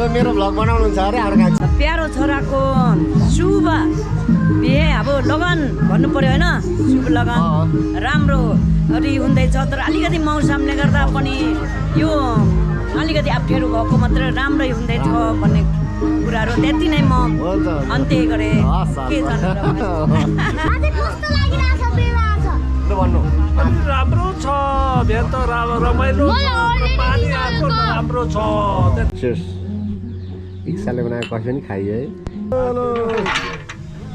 मेरो भ्लग बनाउनुहुन्छ अरे अर्का प्यारो छोराको शुभ बिहे अब लगन भन्नु पर्यो होइन शुभ लगन राम्रो अरे हुँदैछ तर अलिकति मौसमले गर्दा पनि यो अलिकति अप्ठ्यारो भएको मात्र राम्रै हुँदैछ भन्ने कुराहरू त्यति नै म अन्त्य गरेँ के राम्रो छ भेट त रमाइलो पानी आएको राम्रो छ इक्साले बनाएको कफी पनि खाइयो है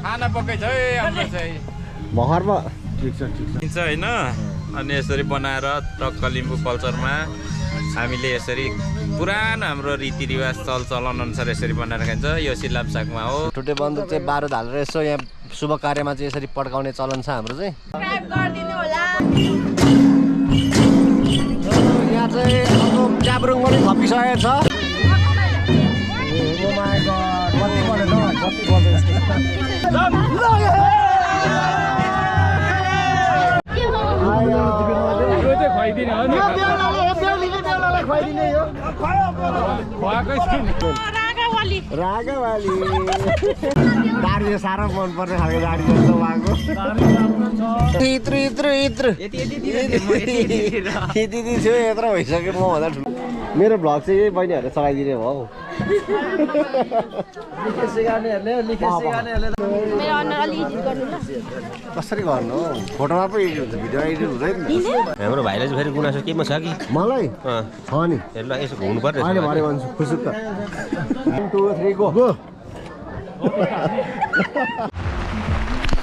खाना पकाइ छ है हाम्रो चाहिँ भर्खरमा ठिक छ हैन अनि यसरी बनाएर टक्क लिम्बू कल्चरमा हामीले यसरी पुरानो हाम्रो रीतिरिवाज चलचलन अनुसार यसरी बनाएर खान्छ यो सिलाम सागमा हो टुटे बन्दुक चाहिँ बारुद हालेर यसो यहाँ शुभ कार्यमा चाहिँ यसरी पड्काउने चलन छ हाम्रो चाहिँ यहाँ चाहिँ अब ट्याब्रुङ पनि थपिसकेको छ रागावाली दाडी साह्रो मनपर्ने खालको दाडी जस्तो भएको यत्रो थियो यत्रो भइसक्यो म भन्दा ठुलो मेरो भ्लग चाहिँ यही बहिनीहरूले चलाइदिने भयो कसरी गर्नु फोटोमा पो एडिट हुन्छ भिडियो एडिट हुँदैन हाम्रो भाइले चाहिँ फेरि गुनासो केमा छ कि मलाई छ नि हेर्ला यसो घुम्नु पर्छ अहिले भरे भन्छु खुसुक 1 2 3 go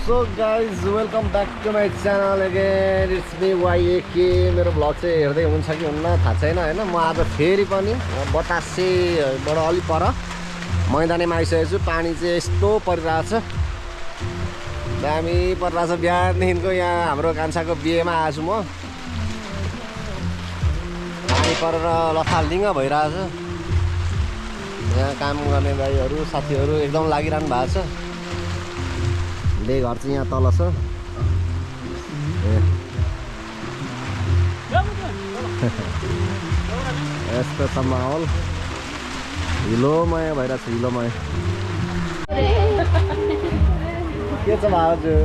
So guys, welcome back to my channel again. It's me YAK. मेरो भ्लग चाहिँ हेर्दै हुन्छ कि हुन्न थाहा छैन हैन म आज फेरि पनि बतासेबाट अलि पर मैदानमा आइसकेको छु पानी चाहिँ यस्तो परिरहेछ दामी परिरहेछ बिहानदेखिको यहाँ हाम्रो कान्छाको बिहेमा आएको छु म पानी परेर लथालिङ्ग भइरहेछ यहाँ काम गर्ने दाइहरू साथीहरू एकदम लागिरहनु भएको छ ले घर चाहिँ यहाँ तल छ यस्तो छ माहौल हिलोमय भइरहेको छ हिलोमय के छ भाउजू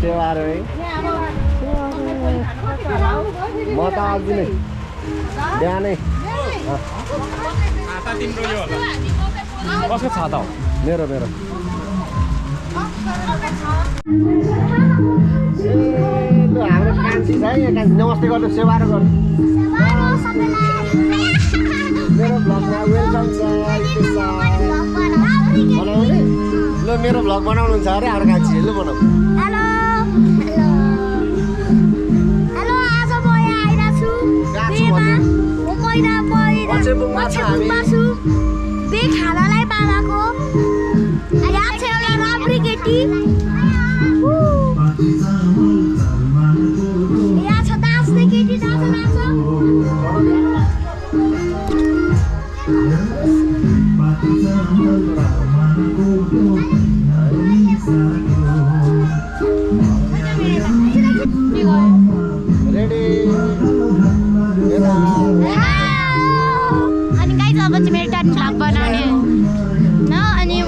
सेवाहरू है म त आज नै बिहानै कसको छाता हो मेरो हाम्रो कान्छी छ है कान्छी नमस्ते गर्नु सेवाहरू गर्नु मेरो भ्लगमा वेलकम छ बनाउने ल मेरो भ्लग बनाउनुहुन्छ अरे हाम्रो कान्छी ल बनाऊ खानालाई बाबाको यहाँ छ एउटा राम्री केटी यहाँ छ नाच्ने केटी नाच्छ रेडी अनि गाइस अब चाहिँ मेरो टाइम भ्लग बनाउने न अनि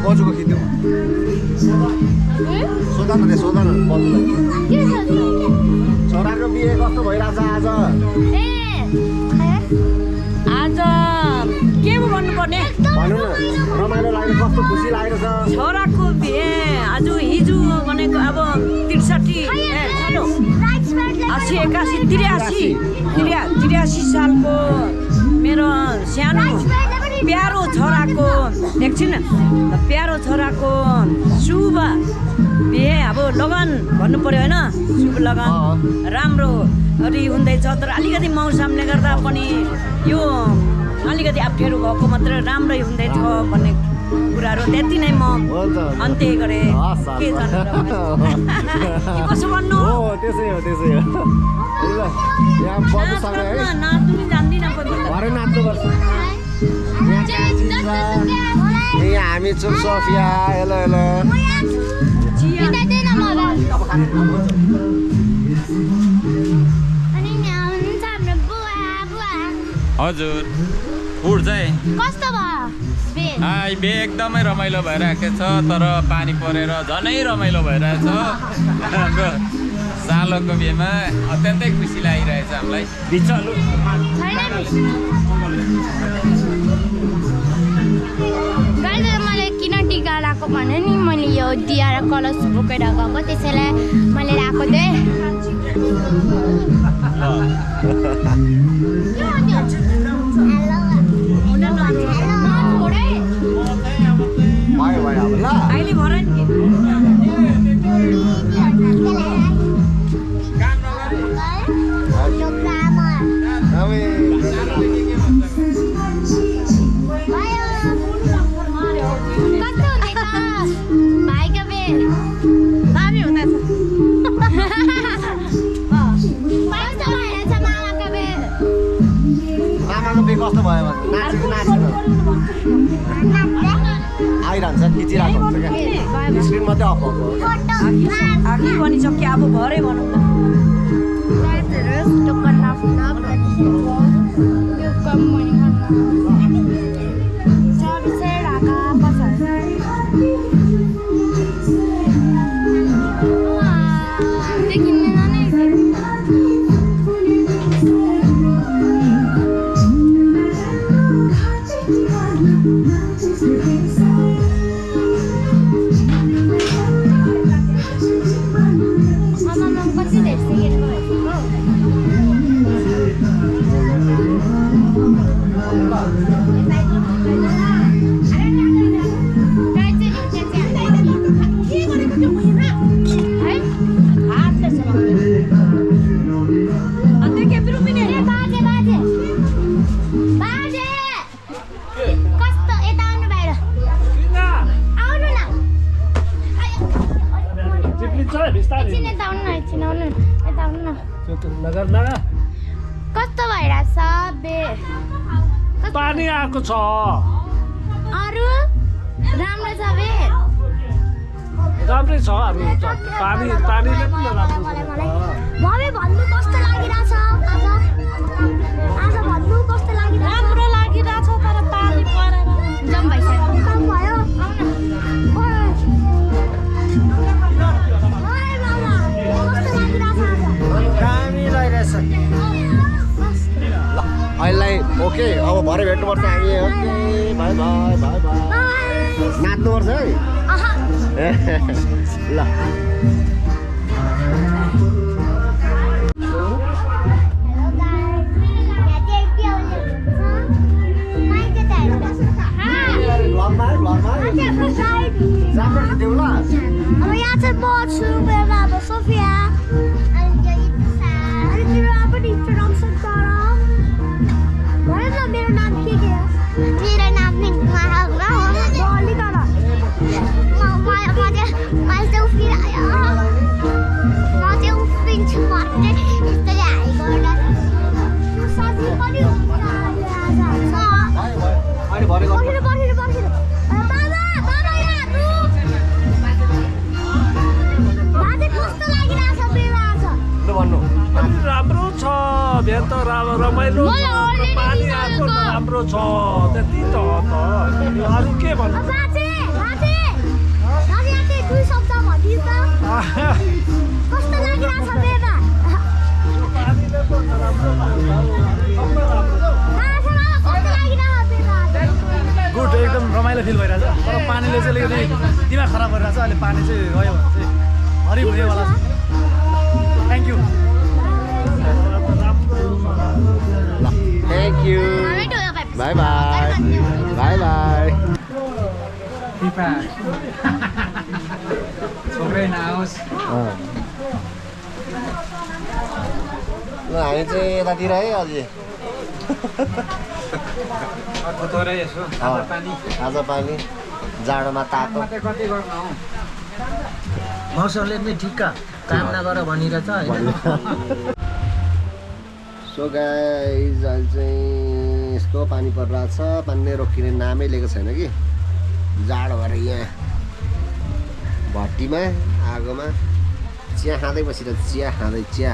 बजुको खिच्नु सोधन बजुलाई छोराको बिहे कस्तो भइरहेछ आज के पो भन्नुपर्ने भन्नु न रमाइलो लाग्यो कस्तो खुसी लागेको छ छोराको बिहे आज हिजो भनेको अब 83 सालको मेरो सानो प्यारो छोराको एकछिन प्यारो छोराको शुभ बिहे अब लगन भन्नु पर्यो होइन शुभ लगन राम्रो अरू हुँदैछ तर अलिकति मौसमले गर्दा पनि यो अलिकति अप्ठ्यारो भएको मात्र राम्रै हुँदैछ भन्ने कुराहरू त्यति नै म अन्त्य गरेँ के कसो भन्नु त्यसै हो यहाँ बधुसँग है नाच्नु जान्दिनँ भरे नाच्नुपर्छ यहाँ हामी छौँ सोफिया हेलो हेलो हजुर फुड चाहिँ कस्तो भयो बे एकदमै रमाइलो भइरहेको छ तर पानी परेर झनै रमाइलो भइरहेछ हाम्रो सालोको बिहेमा अत्यन्तै खुसी लागिरहेछ हामीलाई बिचलु मैले किन टिका लगाएको भने नि मैले यो दिया र कलश बोकेर गएको त्यसैलाई मैले लगाएको थिएँ अहिले भर नि कस्तो भयो आइरहन्छ खिचिरहेको हुन्छ क्या स्क्रिन मात्रै अफ भएको आखिर भनिसक्यो अब भरे भनौँ न कस्तो भइरहेछ बे पानी आएको छ अरू राम्रो छ बे राम्रै छ अरू पानीले पनि राम्रो मम्मी भन्नु कस्तो लागिरहेछ आज भन्नु कस्तो लागिरहेछ राम्रो लागिरहेछ तर पानी परेर जम भइसक्यो कम भयो अहिले ओके अब भरे भेट्नुपर्छ हामी okay bye bye bye bye नाच्नुपर्छ है ल अब यहाँ चाहिँ म छु मेरो अब सोफिया पनि इन्ट्रोडक्सन गर भन न मेरो नाम के हो मेरो नाम राम्रो छ बिहान त रमाइलो पानी आएको राम्रो छ त्यति त अरू के भन्नु गुड एकदम रमाइलो फिल भइरहेछ तर पानीले चाहिँ अलिकति दिमाग खराब गरिरहेछ अहिले पानी चाहिँ गयो भने चाहिँ हरिभरियोवाला छ thank you thank you by bye bye by ल हामी चाहिँ यतातिर है अझै आज पानी जाडोमा तातो मौसमले पनि ठिक्क काम नगर भनिरहेछ होइन सो गाइज अहिले चाहिँ यस्तो पानी परिरहेछ पानी नै रोकिने नामै लिएको छैन कि जाडो भएर यहाँ भट्टीमा आगोमा चिया खाँदै बसिरहेको चिया खाँदै चिया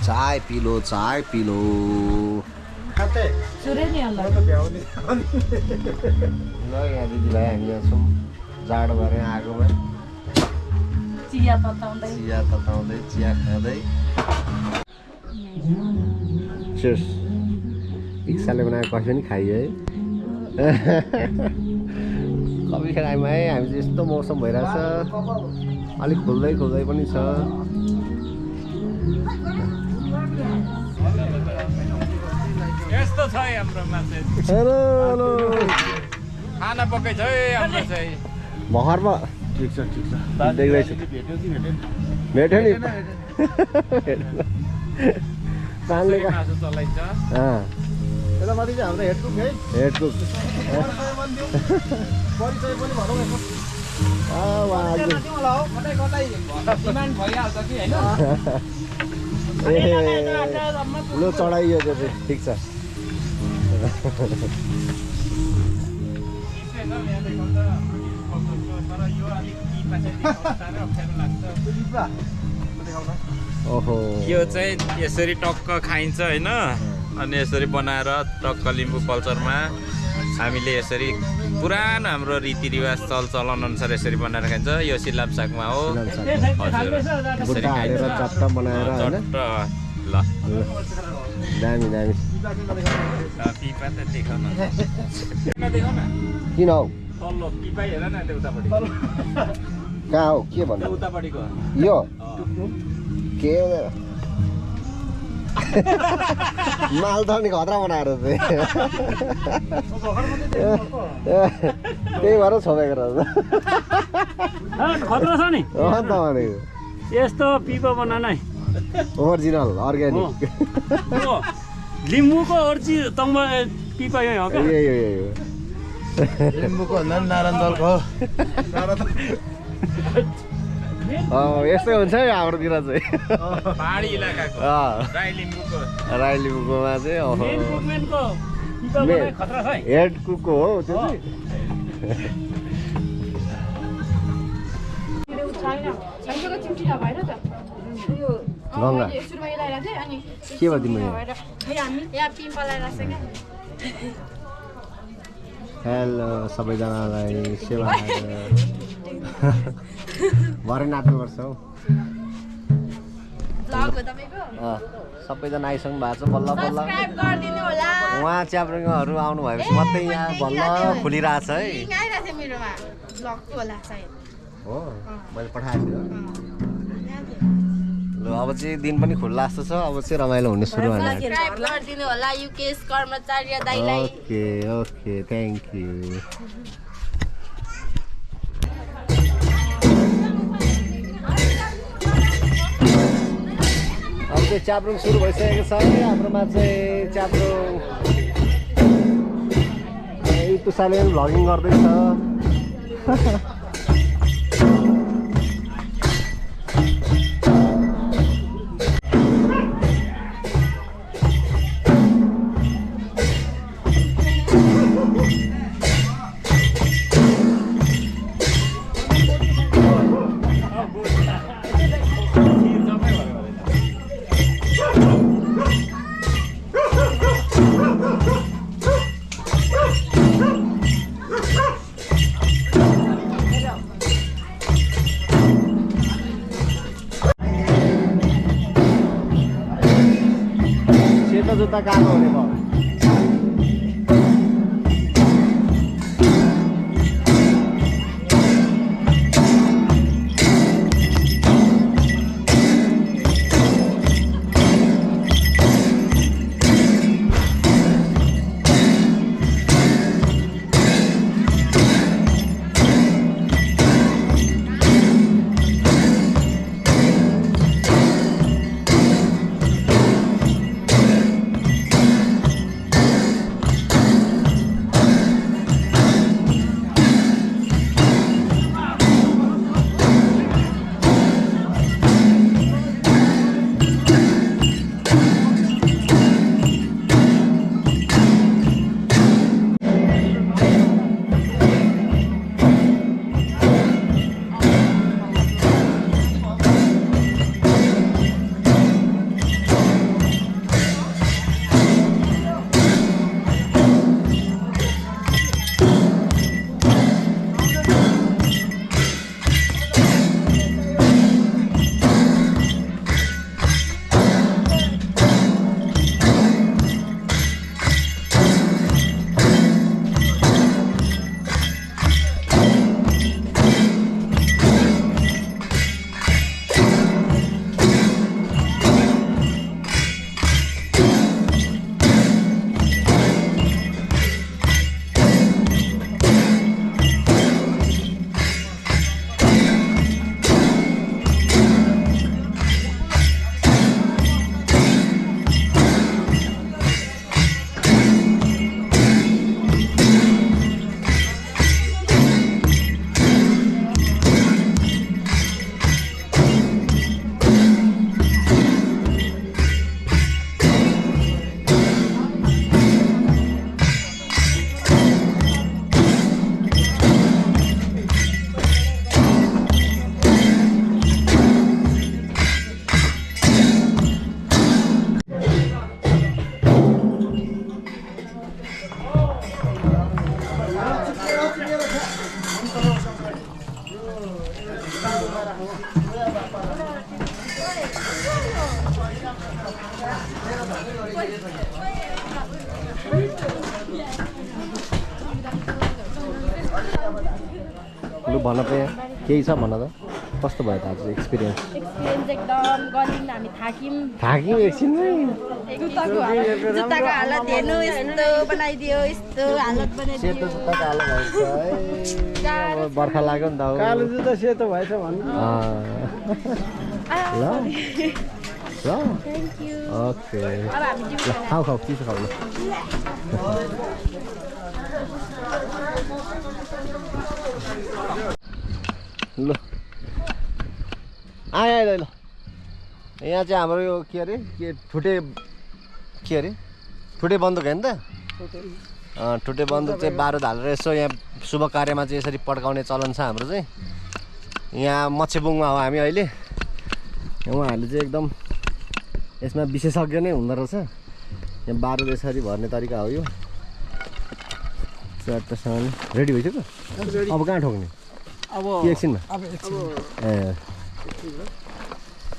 चाय पिलो ल यहाँ दिदीभाइ हामी यहाँ छौँ जाडो भएर आगोमा चिया तताउँदै चिया खाँदै चेयर्स इक्साले बनाएको कफी पनि खाइयो है कफी खाइमा है हामी चाहिँ यस्तो मौसम भइरहेछ अलिक खोल्दै पनि छ यस्तो छ हाम्रोमा चाहिँ हेलो खाना पकाइ छ है हाम्रो चाहिँ भर्खरमा ठिक छ देख्दैछु भेट्यो नि पानले मासु चलाइन्छ यता माथि चाहिँ हाम्रो हेडकुक है हेडकुक परिचय पनि भनौँ यसो लु चढाइयो त्यो चाहिँ ठिक छ ओहो यो चाहिँ यसरी टक्क खाइन्छ होइन अनि यसरी बनाएर टक्क लिम्बू कल्चरमा हामीले यसरी पुरानो हाम्रो रीतिरिवाज चलचलन अनुसार यसरी बनाएर खाइन्छ यो सिलाम सागमा हो हजुर बुट्टा हालेर चट्ट बनाएर होइन चट्ट ल दामी पिपा त देखाउन देखाउन किन हौ तल्लो पिपा हेर न त्यो उतापट्टि कहाँ हो के भन्नु उतापट्टिको यो के माल त नि खतरा बनाएर त्यही भएर छोपेको रहेछ खतरा छ नि अन्त भनेको यस्तो पिपो बनाउन है ओरिजिनल अर्ग्यानिक लिम्बूको अर्जी तङ्बा पिपा यही हो क्या यही लिम्बूको भन्दा पनि नारायणदलको यस्तै हुन्छ है हाम्रोतिर चाहिँ पहाडी इलाकाको राई लिम्बूकोमा चाहिँ हेड कुकको हो त्यो गङ्गा के भयो तिम्रो हेलो सबैजनालाई सेवा भरे नाच्नुपर्छ हौ सबैजना आइसक्नु भएको छ बल्ल उहाँ च्याब्रुङहरू आउनु भएपछि मात्रै यहाँ बल्ल खुलिरहेछ है हो मैले पठाएको थिएँ ल अब चाहिँ दिन पनि खुल्ला जस्तो छ अब चाहिँ रमाइलो हुने सुरु भयो ओके थ्याङ्क यू अब चाहिँ च्याब्रुङ सुरु भइसकेको छ है हाम्रोमा चाहिँ च्याब्रुङ तुसाले भ्लगिङ गर्दैछ जुत्ता कालो हुने भयो लु भन त यहाँ केही छ भन त कस्तो भयो त आज एक्सपिरियन्स एकदम गऱ्यौँ हामी थाक्यौँ एकछिनमै जुत्ताको हालत हेर्नु यस्तो बनाइदियो यस्तो हालत बनाइदियो सेतो जुत्ताको हालत भएछ है अब बर्खा लाग्यो नि त कालो जुत्ता सेतो भएछ भन्नु ल ल ओके खाऊ खाऊ चिसो खाऊ ल आयो आयो ल यहाँ चाहिँ हाम्रो यो के अरे ठुटे बन्दुक होइन त ठुटे बन्दुक चाहिँ बारुद हालेर यसो यहाँ शुभ कार्यमा चाहिँ यसरी पड्काउने चलन छ हाम्रो चाहिँ यहाँ मच्छेबुङमा हो हामी अहिले उहाँहरूले चाहिँ एकदम यसमा विशेषज्ञ नै हुँदो रहेछ यहाँ बारुद यसरी भर्ने तरिका हो यो च्याटसँग रेडी भइसक्यो अब कहाँ ठोक्ने अब एकछिनमा ए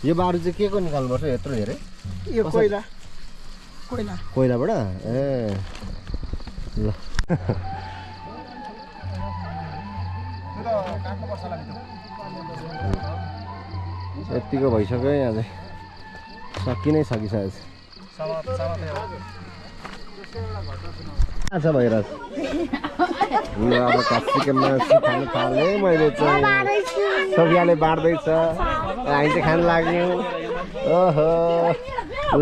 यो बारुद चाहिँ के को निकाल्नुपर्छ यत्रो धेरै यो कोइलाबाट ए ल यतिको भइसक्यो यहाँ चाहिँ सकि नै सकिसकेको छ भइरहेछ ल अब खसीको मासु खानु थालेँ मैले चाहिँ सोफियाले बाँड्दैछ हामी चाहिँ खानु लाग्यौँ ओहो ल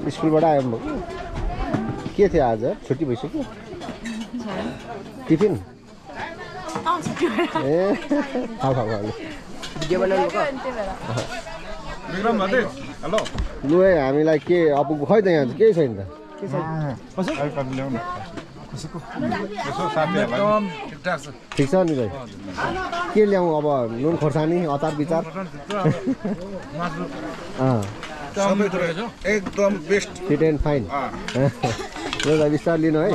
स्कुलबाट आयो म के थियो आज छुट्टी भइसक्यो टिफिन ए खाऊ खाऊ खाऊ लु है हामीलाई के अब खै त यहाँ केही छैन त ठिक छ नि भाइ के ल्याउँ अब नुन खोर्सानी अचार विचार एकदम बेस्ट फिट एन्ड फाइन ल बिस्तार लिनु है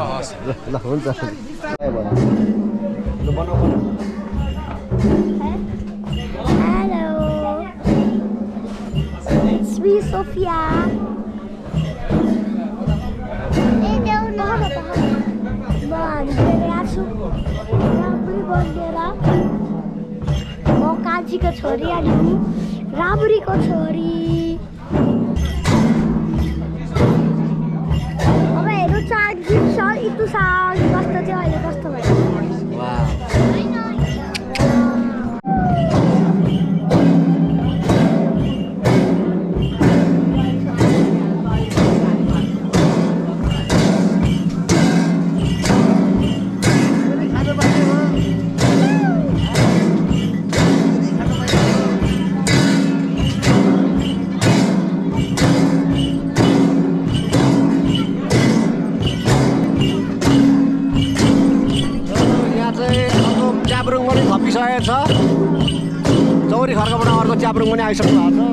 ल हुन्छ ल बनाऊ Sophia. म काजीको छोरी अनि राबुरीको छोरी अब हेर्नु चार गीत छ इतु साल कस्तो थियो अहिले कस्तो भयो थपिसकेको छ चौरी खर्कबाट अर्को च्याब्रुङ पनि आइसक्नु भएको छ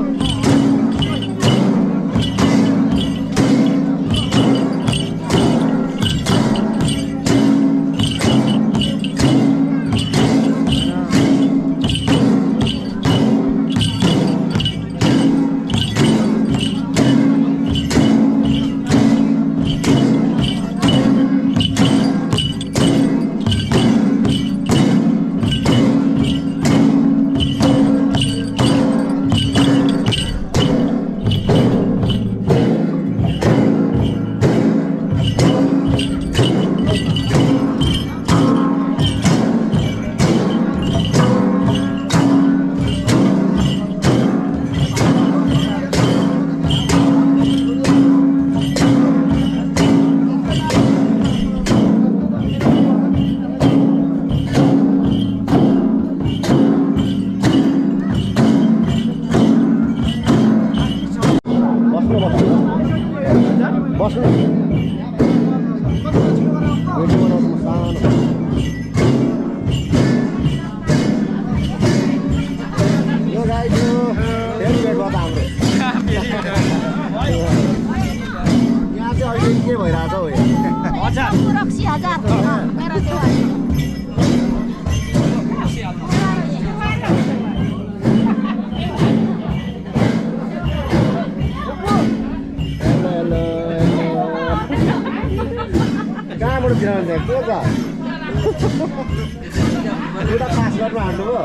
ध्यान दिएको के त एउटा पास गर्नु हाल्नुभयो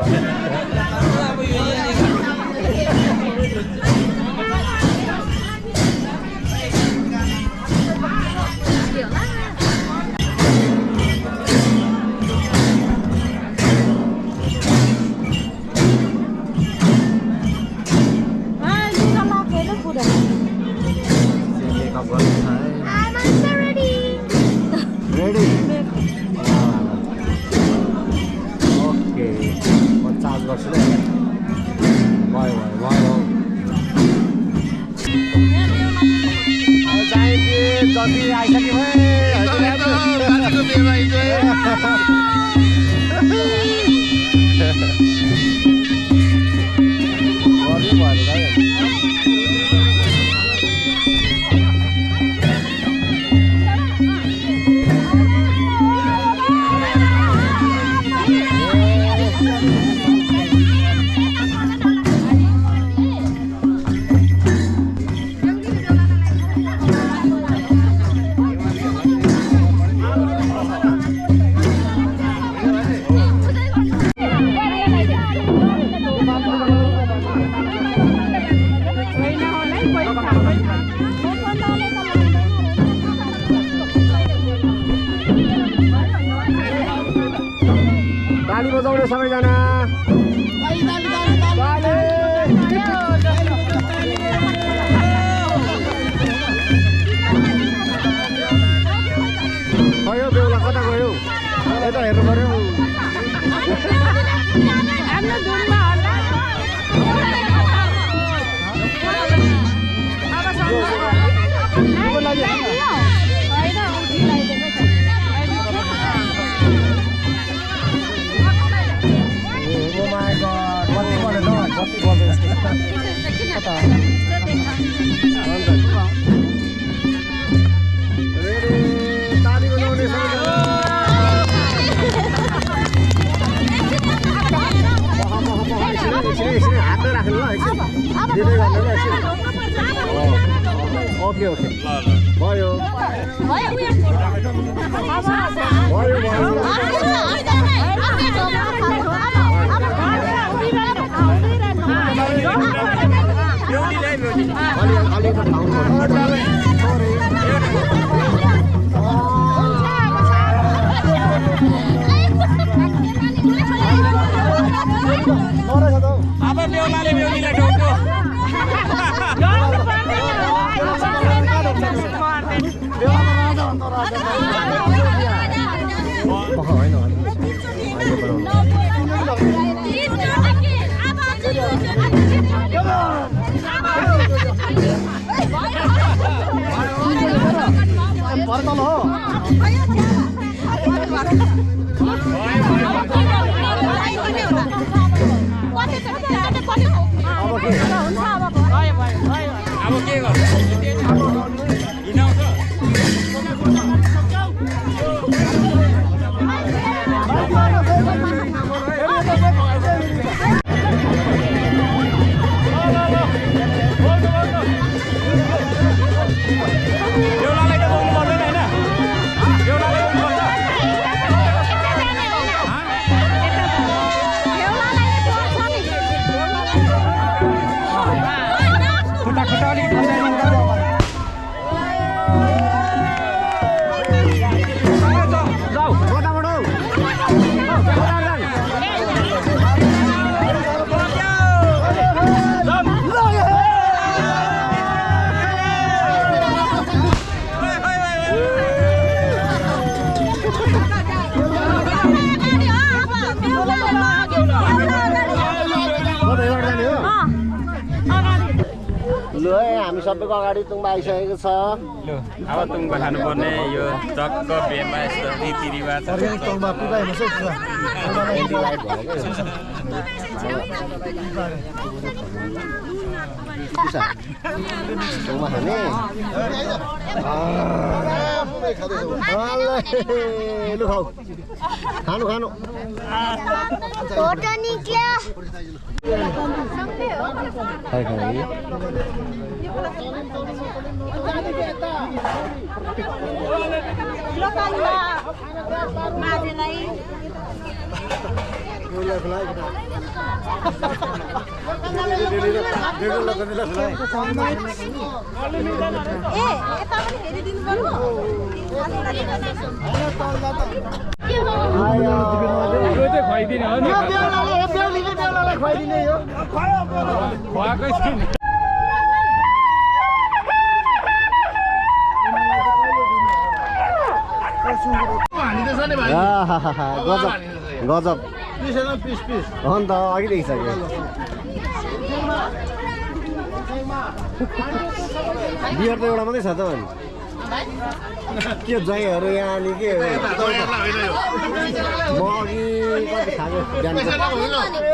I'm also ready. Ready okay म चार्ज गर्छु ल भयो भयो जति आइसक्यो ताली बजाउने सबैजना गयो बेहुला कता गयो यता हेर्नु पर्यो ओके ओके भयो अब बेहुलाले बेहुलीलाई ठोक्यो अब के गर्नु लु है हामी सबैको अगाडि तुङमा आइसकेको छ लु अब तुङमा खानुपर्ने यो चक्क बेमा यस्तो रीतिरिवाज पिसा छेउमा खाने लु खाऊ खानु खानु फोटो निक्ल्यो खाइ खाइ खुवाइदिने हो नि खुवाएकै छैन गजब अन्त अघि देखिसक्यो बियर त एउटा मात्रै छ त अनि के जयहरू यहाँ अनि के म अघि कति खाएको बिहान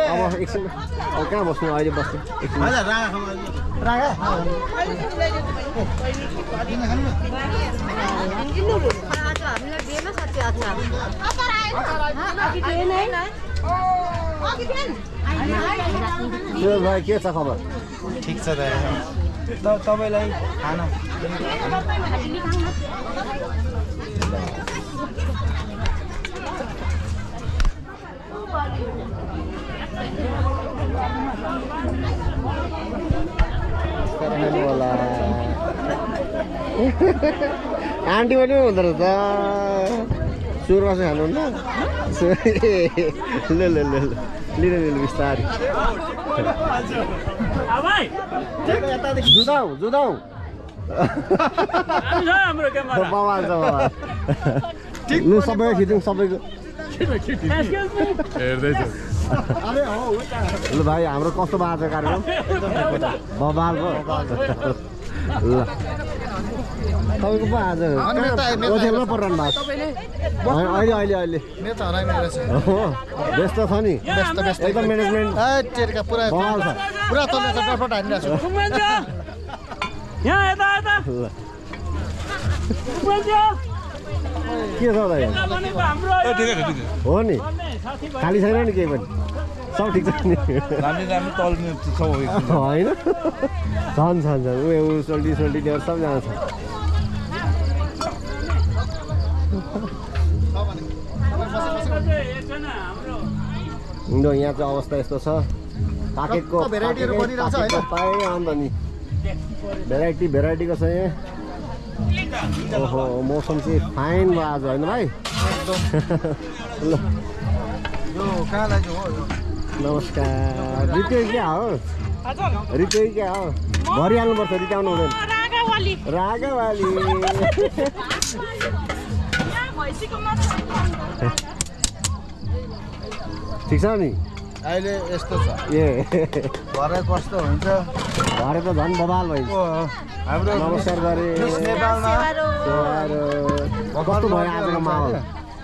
अब एकछिन अब कहाँ बस्नु अहिले बस्नु एकछिन भाइ के छ खबर ठिक छ दाइ तपाईँलाई खाना आन्टी पनि हुँदो रहेछ सुरुमा चाहिँ खानुहुन्न ल ल ल लिनु लिनु बिस्तारै जुदाउ जुदाउ बवाल छ बवाल लु सबैको खिचौँ सबैको ल भाइ हाम्रो कस्तो भएको छ कार्यक्रम बवाल पो ल तपाईँको पो आज ओझेलमा परिरहनु भएको अहिले अहिले अहिले व्यस्त छ नि एकदम म्यानेजमेन्ट बवाल छ पुरा चल्दैछ डफट हानिरहेको छु के छ दाइ हो नि खाली छैन नि केही पनि सब ठिक छ नि होइन छन् छन् छन् उयो सोल्टी सोल्टी ल्याएर सबजना छ यहाँ चाहिँ अवस्था यस्तो छ पाकेको पाएँ अन्त नि भेराइटीको छ यहाँ ओहो मौसम चाहिँ फाइन भयो आज होइन भाइ ल नमस्कार रित्यो क्या हो रित्यो क्या हो भरिहाल्नुपर्छ रित्याउनु हुँदैन रागावाली ठिक छ नि अहिले यस्तो छ ए भरे कस्तो हुन्छ भरे त झन् बवाल भइन्छ हाम्रो नमस्कार गरे नेपालमा कस्तो भयो आजको माहौल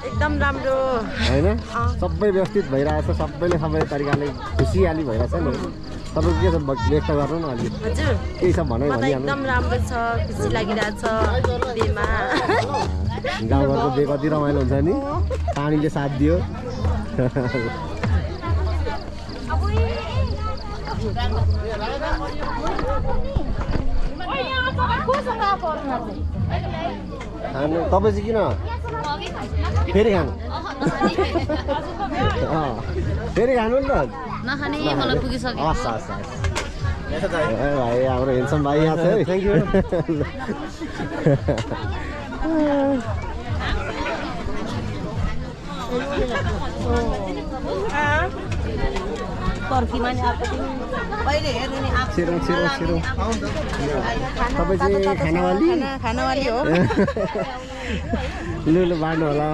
एकदम राम्रो होइन सबै व्यवस्थित भइरहेछ सबैले सबै तरिकाले खुसियाली भइरहेछ नि तपाईँको के छ व्यक्त गर्नु न अलिक हजुर केही छ भनाइ मलाई भनिहाल्नु एकदम राम्रो छ खुसी लागिरहेछ बेमा गाउँघरको बे कति रमाइलो हुन्छ नि पानीले साथ दियो खानु तपाईँ चाहिँ किन फेरि खानु फेरि खानु नि त नखाने मलाई पुगिसक्यो हस् हस् हस् भाइ हाम्रो हेन्सम भाइ यहाँ छ है थ्याङ्क यू छिरौँ छिरौँ छिरौँ तपाईँ चाहिँ खानावाली हो लु लु बाँड्नु होला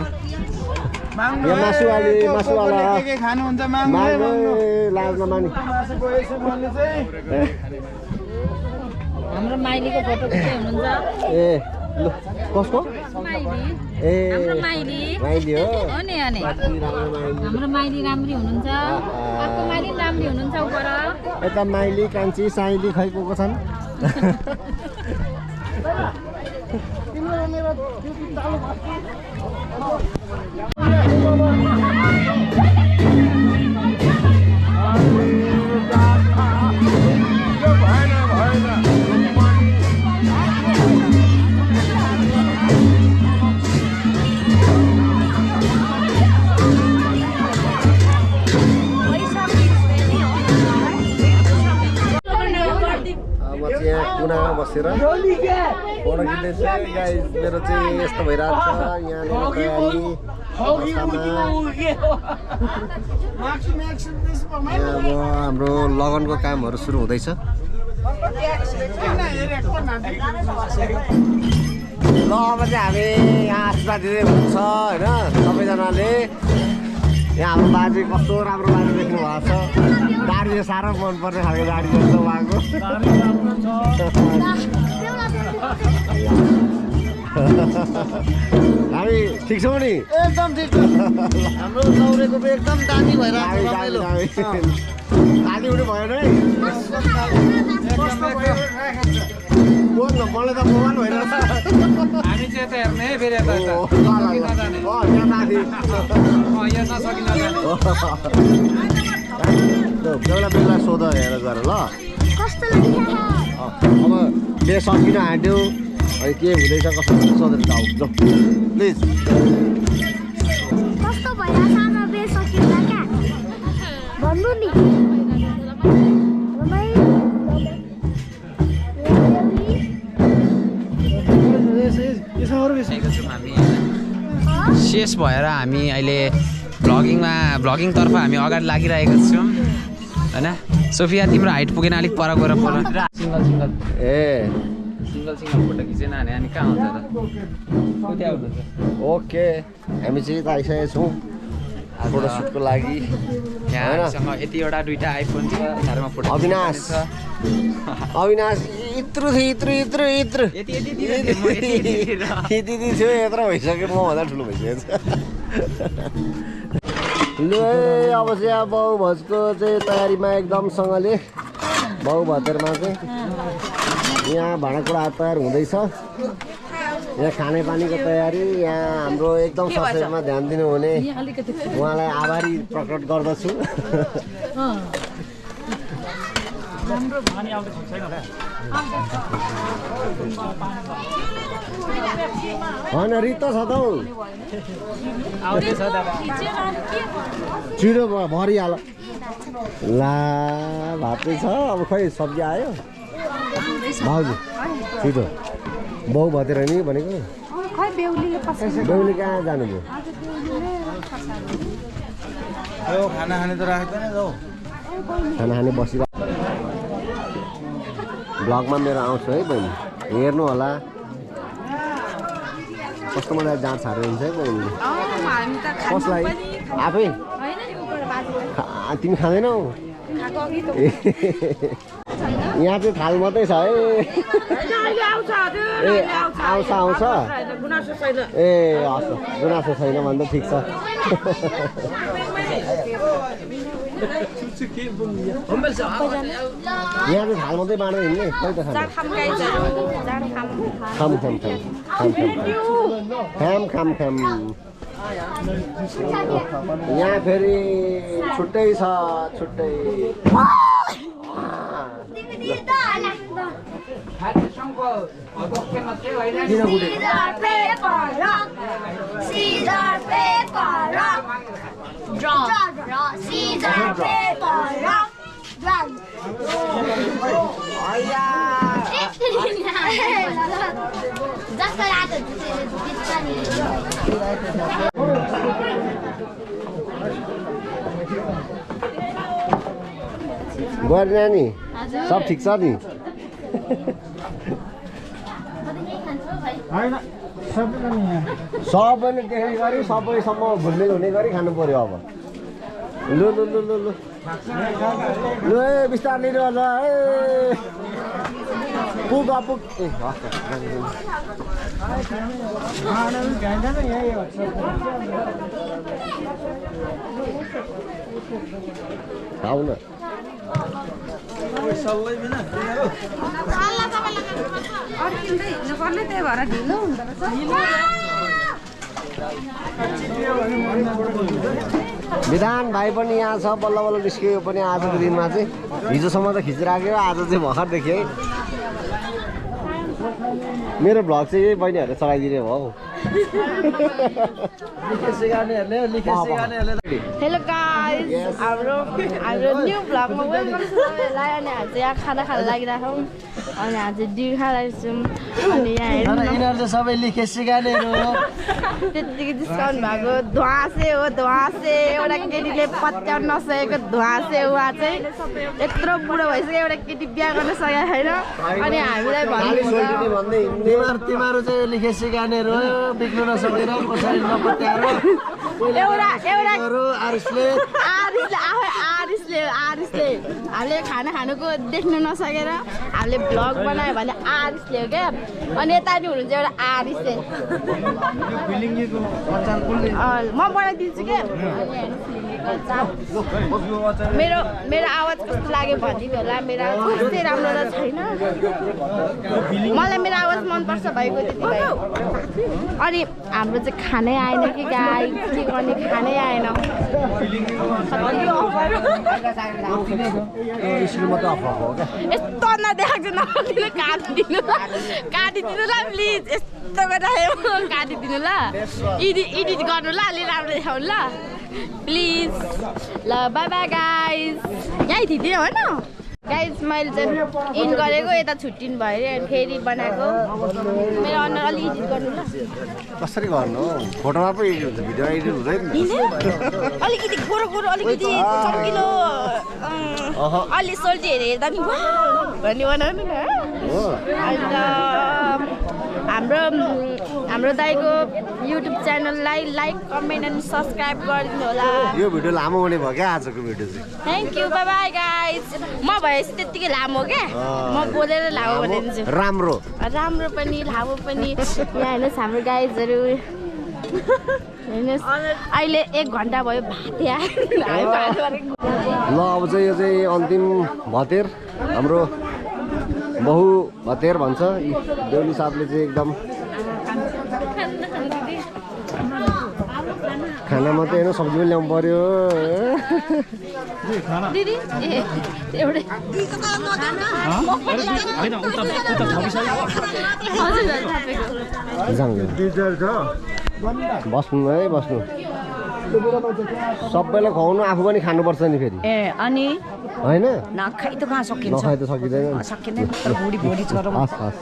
यो मासुवाला के खानुहुन्छ माग्नु लाज नमानी हाम्रो माइलीको फोटो खिच्दै हुनुहुन्छ ए लु कसको ए माइली हो कति राम्रो माइली हाम्रो माइली राम्री हुनुहुन्छ अर्को माइली राम्री हुनुहुन्छ उपर यता माइली कान्छी साइली खै को छन् कुनामा बसेर फोटो खिच्दैछु गाइस मेरो चाहिँ यस्तो भइरहेको छ यहाँनिर तयारी यहाँ अब हाम्रो लगनको कामहरू सुरु हुँदैछ ल अब चाहिँ हामी यहाँ आशीर्वाद दिँदै हुनुहुन्छ होइन सबैजनाले यहाँ हाम्रो बाजे कस्तो राम्रो बाजे देख्नु भएको छ गाडी चाहिँ साह्रो मनपर्ने खालको गाडी जस्तो उहाँको हामी ठिक छौँ नि एकदम ठिक छ हाम्रो दौरेको एकदम दामी भइरहेको छ दामी हुनु भएन है बोल्नु मलाई त मोबाइल भइरहेछ हामी चाहिँ यता हेर्ने है फेरि यता बेला बेला सोध हेरेर गएर ल कस्तो लाग्यो अब बे सकिन आँट्यो अनि के हुँदैछ कस्तो सोधेर जाऊ ल प्लिज कस्तो भइरहेछ आमा बे सकिँदा क्या भन्नु नि शेष भएर हामी अहिले भ्लगिङतर्फ हामी अगाडि लागिरहेका छौँ होइन सोफिया तिम्रो हाइट पुगेन अलिक पर गएर फोटो सिङ्गल फोटो खिचेन भने अनि कहाँ हुन्छ त त्यहाँ हुनुहुन्छ ओके हामी चाहिँ यता आइसकेका छौँ फोटोसुटको लागि यहाँसँग यतिवटा दुईवटा आइफोन छ यिनीहरूमा फोटो अविनाश यत्रो थियो यत्रो थियो यत्रो भइसक्यो मभन्दा ठुलो भइसकेको छ लु अब चाहिँ अब बाउभोजको चाहिँ तयारीमा एकदमसँगले बाउभतेरमा चाहिँ यहाँ भाँडाकुँडाहरू तयार हुँदैछ यहाँ खानेपानीको तयारी यहाँ हाम्रो एकदम सफाइमा ध्यान दिनुहुने उहाँलाई आभारी प्रकट गर्दछु होइन रित्तो छ त हौ छिटो भरिहाल ला भात चाहिँ छ अब खै सब्जी आयो भाउजू छिटो बाउ भतेर नि भनेको बेहुली कहाँ जानुभयो खाना खाने त राख्दैन जाऊ खाना खाने बसिरहेको ब्लगमा मेरो आउँछु है बहिनी हेर्नु होला कस्तो मलाई जाँच हारेर हुन्छ है बहिनीले कसलाई आफै तिमी खाँदैनौ यहाँ चाहिँ थाल मात्रै छ है ए आउँछ ए हस् गुनासो छैन भन्दा ठिक छ यहाँ चाहिँ थाल मात्रै बाँडेर हिँड्ने खै त खाम यहाँ फेरि छुट्टै छ छुट्टै गएर नानी सब ठिक छ नि सबैले देख्ने गरी सबैसम्म घुल्ने हुने गरी खानु पर्यो अब लु लु लु लु लु लु बिस्तार लिनु होला पुग अपुग ए खाऊ न विधान भाइ पनि यहाँ छ बल्ल बल्ल निस्कियो पनि आजको दिनमा चाहिँ हिजोसम्म त खिचिराख्यो आज चाहिँ भर्खर देखेँ है मेरो भ्लग चाहिँ यही बहिनीहरूले चलाइदिने भयो हेलो गाइस हाम्रो न्यू ब्लगमा वेलकम छ तपाईँलाई अनि हामी चाहिँ यहाँ खाना खान लागिरहेको छौँ अनि हामी चाहिँ डिउ खाइरहेको छौँ अनि यहाँ यिनीहरू चाहिँ सबै लिखे सिकानेहरू हो त्यतिकै डिस्काउन्ट भएको धुवासे हो धुवासे एउटा केटीले पत्याउन नसकेको धुवासे उहाँ चाहिँ यत्रो बुढो भइसक्यो एउटा केटी बिहा गर्न सकेको छैन अनि हामीलाई भन्नुहुन्छ तिमीहरू चाहिँ लिखे सिकानेहरू हो बिग्नु नसकेर कसरी नपत्याएर एउटा आरिसले हामीले खाना खानुको देख्नु नसकेर हामीले भ्लग बनायो भने आरिसले हो क्या अनि यता नि हुनुहुन्छ एउटा आरिसले म बनाइदिन्छु क्या मेरो आवाज कस्तो लाग्यो भनिदिनु होला मेरो आवाज कस्तै राम्रो त छैन मलाई मेरो आवाज मनपर्छ भएको त्यति भयो अनि हाम्रो चाहिँ खानै आएन कि गाई के गर्ने खानै आएन यस्तो नदेखाएको नदिनु काटिदिनु ल प्लिज यस्तो गरिराख्यो काटिदिनु ल एडिट गर्नु ल अलि राम्रो देखाउनु ल प्लिज ल बाई बाई गाइज यहीँ थिच्दिनँ होइन गाइज मैले चाहिँ इन गरेको यता छुट्टिनु भयो अरे फेरि बनाएको मेरो अनुहार अलिक एडिट गर्नु ल कसरी गर्नु फोटोमा पो एडिट हुन्छ भिडियो एडिट हुँदैन अलिकति गोरो गोरो अलिकति चम्किलो अलि सोल्टी हेर्दा नि भन्ने बनाउनु न अन्त हाम्रो दाइको युट्युब च्यानललाई लाइक कमेन्ट अनि सब्सक्राइब गरिदिनु होला यो भिडियो लामो हुने भयो क्या आजको भिडियो चाहिँ thank you by by guys म भएपछि त्यत्तिकै लामो क्या म बोलेर लामो भनिदिन्छु राम्रो पनि लामो पनि यहाँ हेर्नुहोस् हाम्रो गाइजहरू हेर्नुहोस् अहिले 1 घन्टा भयो भाते ल अब चाहिँ यो चाहिँ अन्तिम भतेर हाम्रो बहु भतेर भन्छ देउली साहबले चाहिँ एकदम खाना मात्रै होइन सब्जी पनि ल्याउनु पर्यो दिदी एउटै बस्नु है बस्नु सबैलाई खुवाउनु आफू पनि खानुपर्छ नि फेरि ए अनि होइन नखाइ त कहाँ सकिन्छ नखाइ त सकिँदैन सकिँदैन तर भुडी छोरो हस् हस्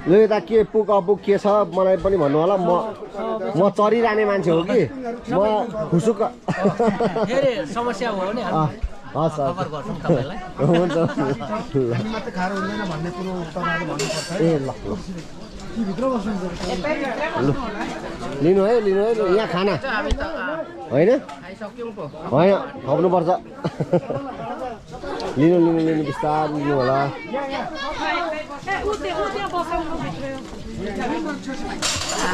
ल यता के पुग अपुग के छ मलाई पनि भन्नु होला म चरिरहने मान्छे हो कि म खुसुक समस्या हो नि हस् हुन्छ ए ल लिनु है यहाँ खाना होइन होइन खुवाउनुपर्छ लिनु बिस्तारै लिनु होला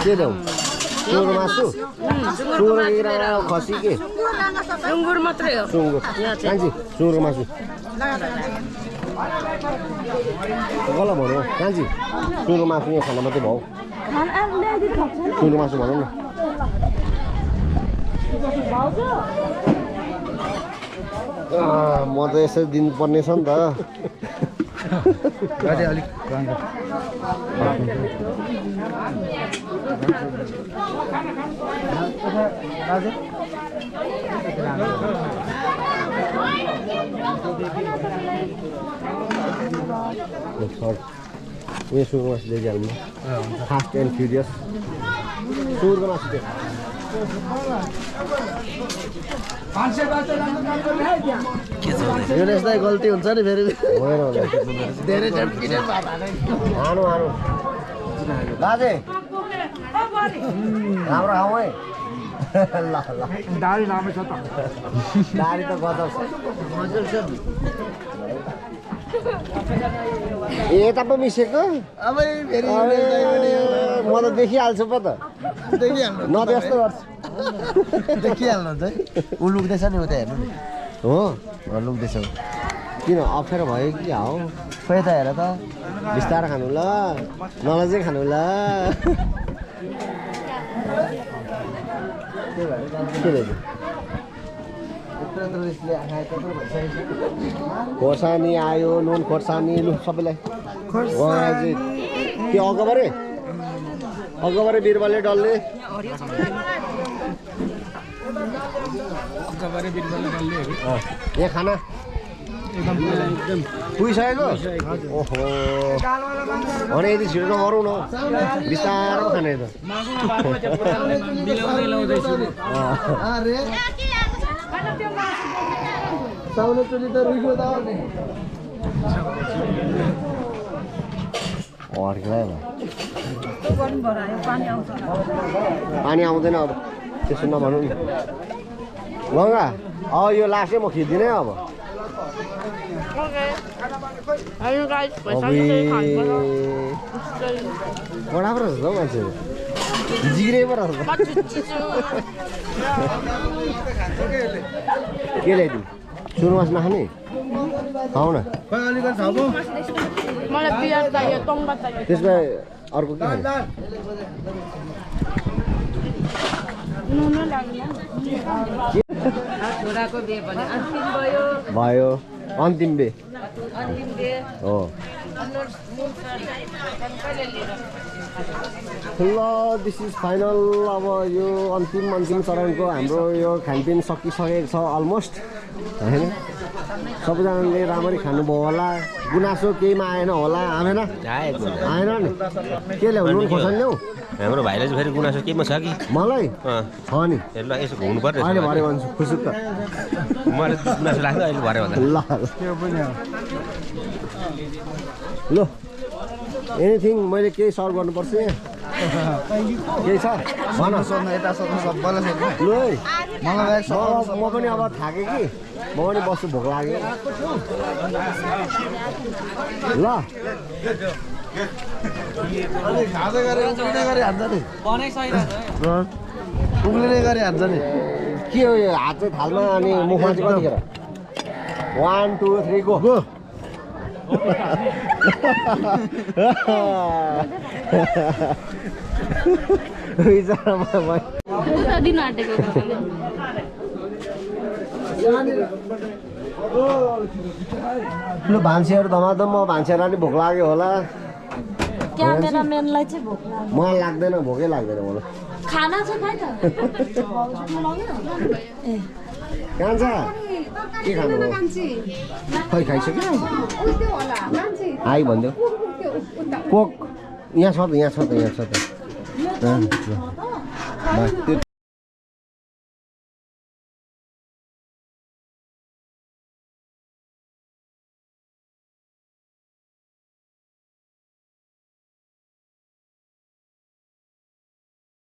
के देऊ सुँगुर मासु सुँगुर खसी के सुँगुर मात्रै हो सुँगुर कान्छी सुँगुर मासु कसलाई भनौँ कान्छी सुँगुर मासु यहाँ खाना मात्रै भयो सुँगुर मासु भनौँ न म त यसरी दिनुपर्ने छ नि त अलिक उयो सुँगुर मासु ल्याइहाल्नु फास्ट एन्ड फ्युरियस सुँगुरको मासु त्यो यसलाई गल्ती हुन्छ नि फेरि धेरै खानु बाजे राम्रो खाउँ है ल दारी लामै छ त दारी त गजब छ यता पो मिसेको अब फेरि म त देखिहाल्छु पो त देखिहाल्नु नदेख्छु गर्छु देखिहाल्नुहुन्छ है ऊ लुक्दैछ नि उता हेर्नु नि हो लुक्दैछ किन अप्ठ्यारो भयो कि हो खोइ त हेर त बिस्तारै खानु ल नलजै खानु ल के रहेछ खोर्सानी आयो नुन खोर्सानी लु सबैलाई के अगबारे बिरबलले डल्ले यहाँ खाना पुगिसकेको ओहो भने यति छिटो नमरौँ न बिस्तारो खाने त पानी आउँदैन अब त्यसो नभनौँ नि गङ्गा यो लास्टै म खिच्दिनँ अब बडा पो रहेछ हौ मान्छेहरू जिग्रे पो रहेछ के ल्याइदिउँ सुरुवास नखाने खाऊ न मलाई बियर चाहियो टङ्गा चाहियो त्यसमा अर्को के खाने भयो अन्तिम बे हो ल दिस इज फाइनल अब यो अन्तिम चरणको हाम्रो यो खानपिन सकिसकेको छ अलमोस्ट होइन सबैजनाले राम्ररी खानुभयो होला गुनासो केहीमा आएन होला आएन आएन नि के ल्याउ नुन खोर्सानी ल्याउ हाम्रो भाइले चाहिँ फेरि गुनासो केमा छ कि मलाई छ नि हेर्नु यसो घुम्नु पर्यो अहिले भरे भन्छु खुसुक्क मैले गुनासो लाग्यो अहिले भरे भन्दा ल एनिथिङ मैले केही सर्भ गर्नुपर्छ यहाँ केही छ भन सोध्नु यता सोध्नु सबैलाई सोध्नु लु है मलाई म पनि अब थाकेँ कि म पनि बस्छु भोक लाग्यो ल खाँदै गरे उक्लिने गरी हान्छ नि उक्लिने गरी हान्छ नि के हो यो हात चाहिँ थालमा अनि मुखमा चाहिँ कतिखेर 1 2 3 गो दिन आँटेको लु भान्सेहरू धमाधम म भान्सेलाई नि भोक लाग्यो होला क्यामेराम्यानलाई चाहिँ भोक लाग्यो मलाई लाग्दैन भोकै लाग्दैन मलाई खाना चाहिँ खाइ त कान्छ के खानु खै खाइसक्यो आइ भनिदेऊ कोक यहाँ छ त